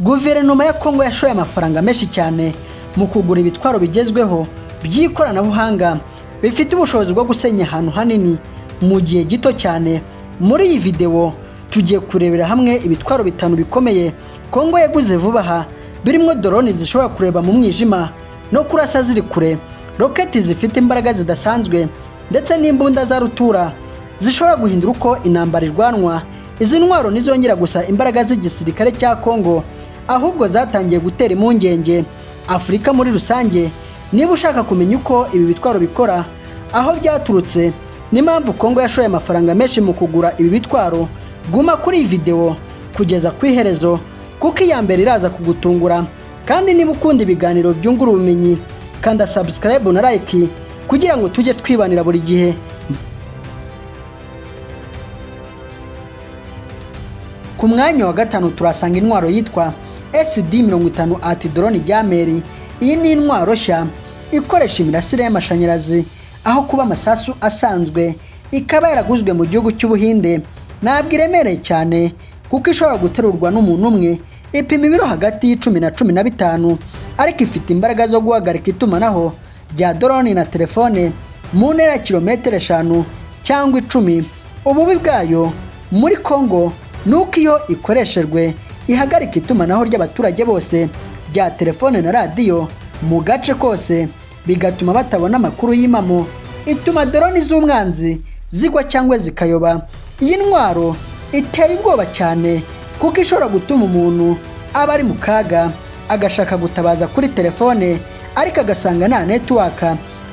Guverinoma ya Congo yashoye amafaranga menshi cyane mu kugura ibitwaro bigezweho by'ikoranabuhanga bifite ubushobozi bwo gusenya ahantu hanini mu gihe gito cyane. Muri iyi video tugiye kurebera hamwe ibitwaro 5 bikomeye Congo yaguze vuba aha, birimo drone zishobora kureba mu mwijima no kurasa ziri kure, roketi zifite imbaraga zidasanzwe, ndetse n'imbunda za rutura zishobora guhindura uko intambara irwanwa. Izi ntwaro nizongera gusa imbaraga z'igisirikare cya Congo, ahubwo zatangiye gutera impungenge Afurika muri rusange. Niba ushaka kumenya uko ibi bitwaro bikora, aho byaturutse, n'impamvu Congo yashoye amafaranga menshi mu kugura ibi bitwaro, guma kuri iyi video kugeza ku iherezo, kuko iya mbere iraza kugutungura. Kandi niba ukunda ibiganiro byungura ubumenyi, kanda subscribe na like kugira ngo tujye twibanira buri gihe. Ku mwanya wa 5 turasanga intwaro yitwa SD50 ati drone jameri. Iyi ni intwaro nshya ikoresha imirasire y'amashanyarazi aho kuba amasasu asanzwe, ikaba yaraguzwe mu gihugu cy'Ubuhinde. Ntabwo iremereye cyane kuko ishobora guterurwa n'umuntu umwe, ipima ibiro hagati y'10 na 15, ariko ifite imbaraga zo guhagarika itumanaho rya drone na telefone mu ntera ya kilometero 5 cyangwa 10. Ububi bwayo muri Congo nuko iyo ikoreshejwe ihagarika itumanaho ry'abaturage bose rya telefone na radio mu gace kose, bigatuma batabona amakuru y'imamo, ituma drone z'umwanzi zigwa cyangwa zikayoba. Iyi ntwaro iteye ubwoba cyane kuko ishobora gutuma umuntu aba ari mu kaga agashaka gutabaza kuri telefone ariko agasanga nta network.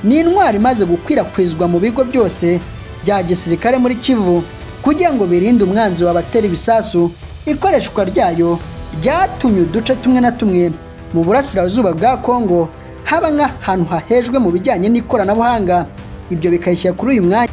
Ni intwaro imaze gukwirakwizwa mu bigo byose bya gisirikare muri Kivu kugira ngo birinde umwanzi wabatera ibisasu. Ikoreshwa ryayo ryatumye uduce tumwe na tumwe mu burasirazuba bwa Congo haba nk'ahantu hahejwe mu bijyanye n'ikoranabuhanga. Ibyo bikayishyira kuri uyu mwanya.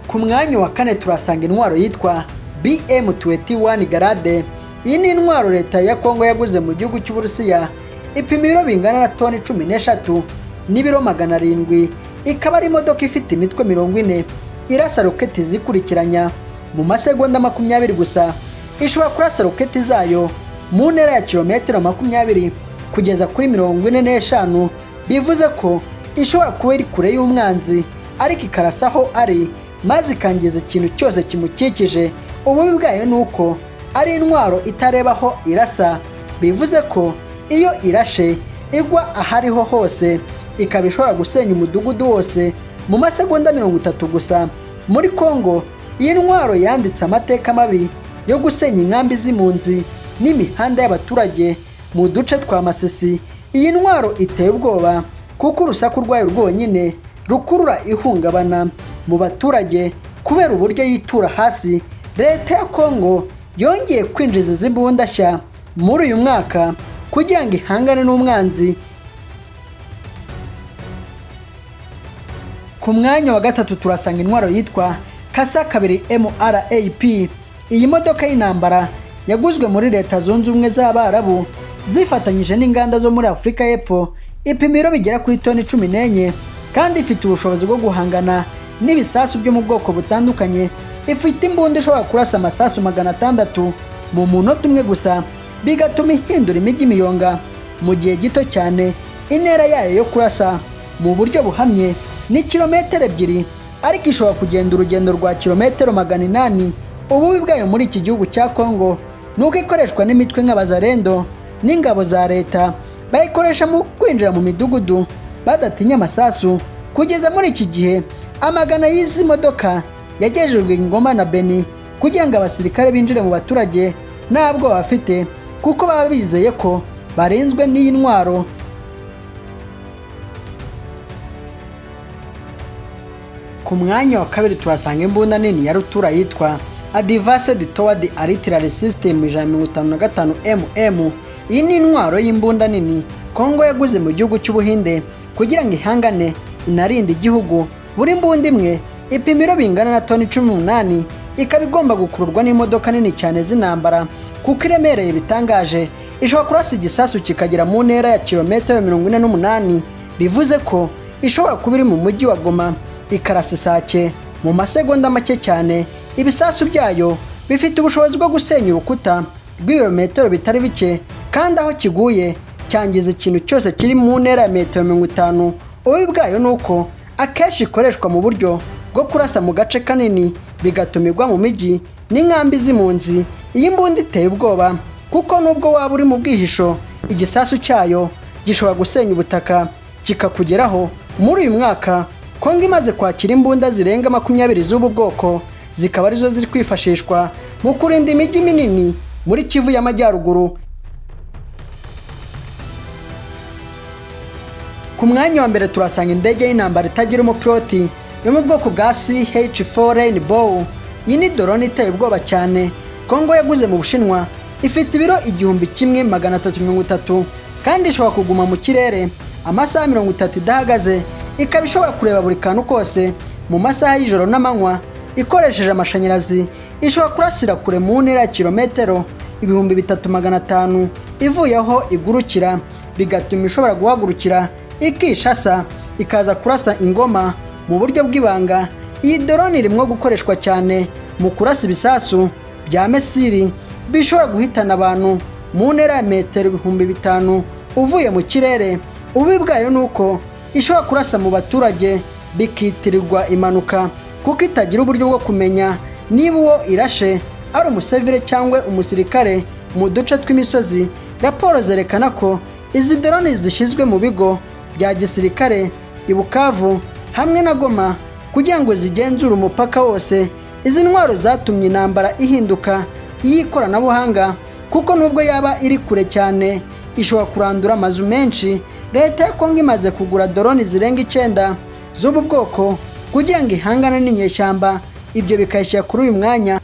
Ku mwanya wa 4 turasanga intwaro yitwa BM21 Garade. Iyi ni intwaro leta ya Congo yaguze mu gihugu cy'Uburusiya, ipima ibiro bingana na toni 13 n'ibiro 700. Ikaba ari imodoka ifite imitwe 40, irasa roketi zikurikiranya mu masegonda 20 gusa. Ishobora kurasa roketi zayo mu ntera ya kilometero 20 kugeza kuri 45, bivuze ko ishobora kuba iri kure y'umwanzi ariko ikarasaho ari, maze ikangiza ikintu cyose kimukikije. Ububi bwayo nuko ari intwaro itarebaho irasa, bivuze ko iyo irashe igwa ahariho hose, ikaba ishobora gusenya umudugudu wose mu masegonda 30 gusa. Muri Congo iyi ntwaro yanditse amateka mabi yo gusenya inkambi z'impunzi n'imihanda y'abaturage mu duce twa Masisi. Iyi ntwaro iteye ubwoba kuko urusaku rwayo rwonyine rukurura ihungabana mu baturage kubera uburyo yitura hasi. Leta ya Congo yongeye kwinjiza izi mbunda nshya muri uyu mwaka kugira ngo ihangane n'umwanzi. Ku mwanya wa 3 turasanga intwaro yitwa Kasa 2 MRAP. Iyi modoka y'intambara yaguzwe muri Leta Zunze Ubumwe z'Abarabu zifatanyije n'inganda zo muri Afurika y'Epfo, ipima ibiro bigera kuri toni 14 kandi ifite ubushobozi bwo guhangana n'ibisasu byo mu bwoko butandukanye. Ifite imbunda ishobora kurasa amasasu 600 mu munota umwe gusa, bigatuma ihindura imijyi imiyonga mu gihe gito cyane. Intera yayo yo kurasa mu buryo buhamye ni kilometero 2, ariko ishobora kugenda urugendo rwa kilometero 800. Ububi bwayo muri iki gihugu cya Congo nuko ikoreshwa n'imitwe nk'abazarendo n'ingabo za leta, bayikoresha mu kwinjira mu midugudu badatinya amasasu. Kugeza muri iki gihe amagana y'izi modoka yagejejwe Ngoma na Beni kugira ngo abasirikare binjire mu baturage ntabwo bafite, kuko baba bizeye ko barinzwe n'iyi ntwaro. Ku mwanya wa 2 turasanga imbunda nini ya rutura yitwa Advanced Toward Artillery System 155 mm. Iyi ni intwaro y'imbunda nini Congo yaguze mu gihugu cy'Ubuhinde kugira ngo ihangane inarinde igihugu. Buri mbunda imwe ipima ibiro bingana na toni 18, ikaba igomba gukururwa n'imodoka nini cyane z'intambara kuko iremereye bitangaje. Ishobora kurasa igisasu kikagera mu ntera ya kilometero 48, bivuze ko ishobora kuba iri mu mujyi wa Goma ikarasa isake mu masegonda make cyane. Ibisasu byayo bifite ubushobozi bwo gusenya urukuta rw'ibirometero bitari bike, kandi aho kiguye cyangiza ikintu cyose kiri mu ntera ya metero 50. Ububi bwayo ni uko akenshi ikoreshwa mu buryo bwo kurasa mu gace kanini, bigatumirwa mu mijyi n'inkambi z'impunzi. Iyi mbunda iteye ubwoba kuko nubwo waba uri mu bwihisho, igisasu cyayo gishobora gusenya ubutaka kikakugeraho. Muri uyu mwaka Congo imaze kwakira imbunda zirenga 20 z'ubu bwoko, zikaba arizo ziri kwifashishwa mu kurinda imijyi minini muri Kivu y'Amajyaruguru. Ku mwanya wa mbere turasanga indege y'intambara itagira umupiloti yo mu bwoko bwa CH-4 Rainbow. Iyi ni drone iteye ubwoba cyane Congo yaguze mu Bushinwa, ifite ibiro 1330 kandi ishobora kuguma mu kirere amasaha 30 idahagaze, ikaba ishobora kureba buri kantu kose mu masaha y'ijoro n'amanywa. Ikoresheje amashanyarazi, ishobora kurasira kure mu ntera ya kilometero 3500 ivuye aho igurukira, bigatuma ishobora guhagurukira ikishasa ikaza kurasa ingoma mu buryo bw'ibanga. Iyi drone irimo gukoreshwa cyane mu kurasa ibisasu bya mesiri bishobora guhitana abantu mu ntera ya metero 5000 uvuye mu kirere. Ububi bwayo ni uko ishobora kurasa mu baturage bikitirirwa impanuka, kuko itagira uburyo bwo kumenya niba uwo irashe ari umusivile cyangwa umusirikare. Mu duce tw'imisozi, raporo zerekana ko izi drone zishyizwe mu bigo bya gisirikare i Bukavu hamwe na Goma kugira ngo zigenzure umupaka wose. Izi ntwaro zatumye intambara ihinduka y'ikoranabuhanga, kuko nubwo yaba iri kure cyane ishobora kurandura amazu menshi. Leta ya Congo imaze kugura drone zirenga 9 z'ubu bwoko kugira ngo ihangane n'inyeshyamba. Ibyo bikayishyira kuri uyu mwanya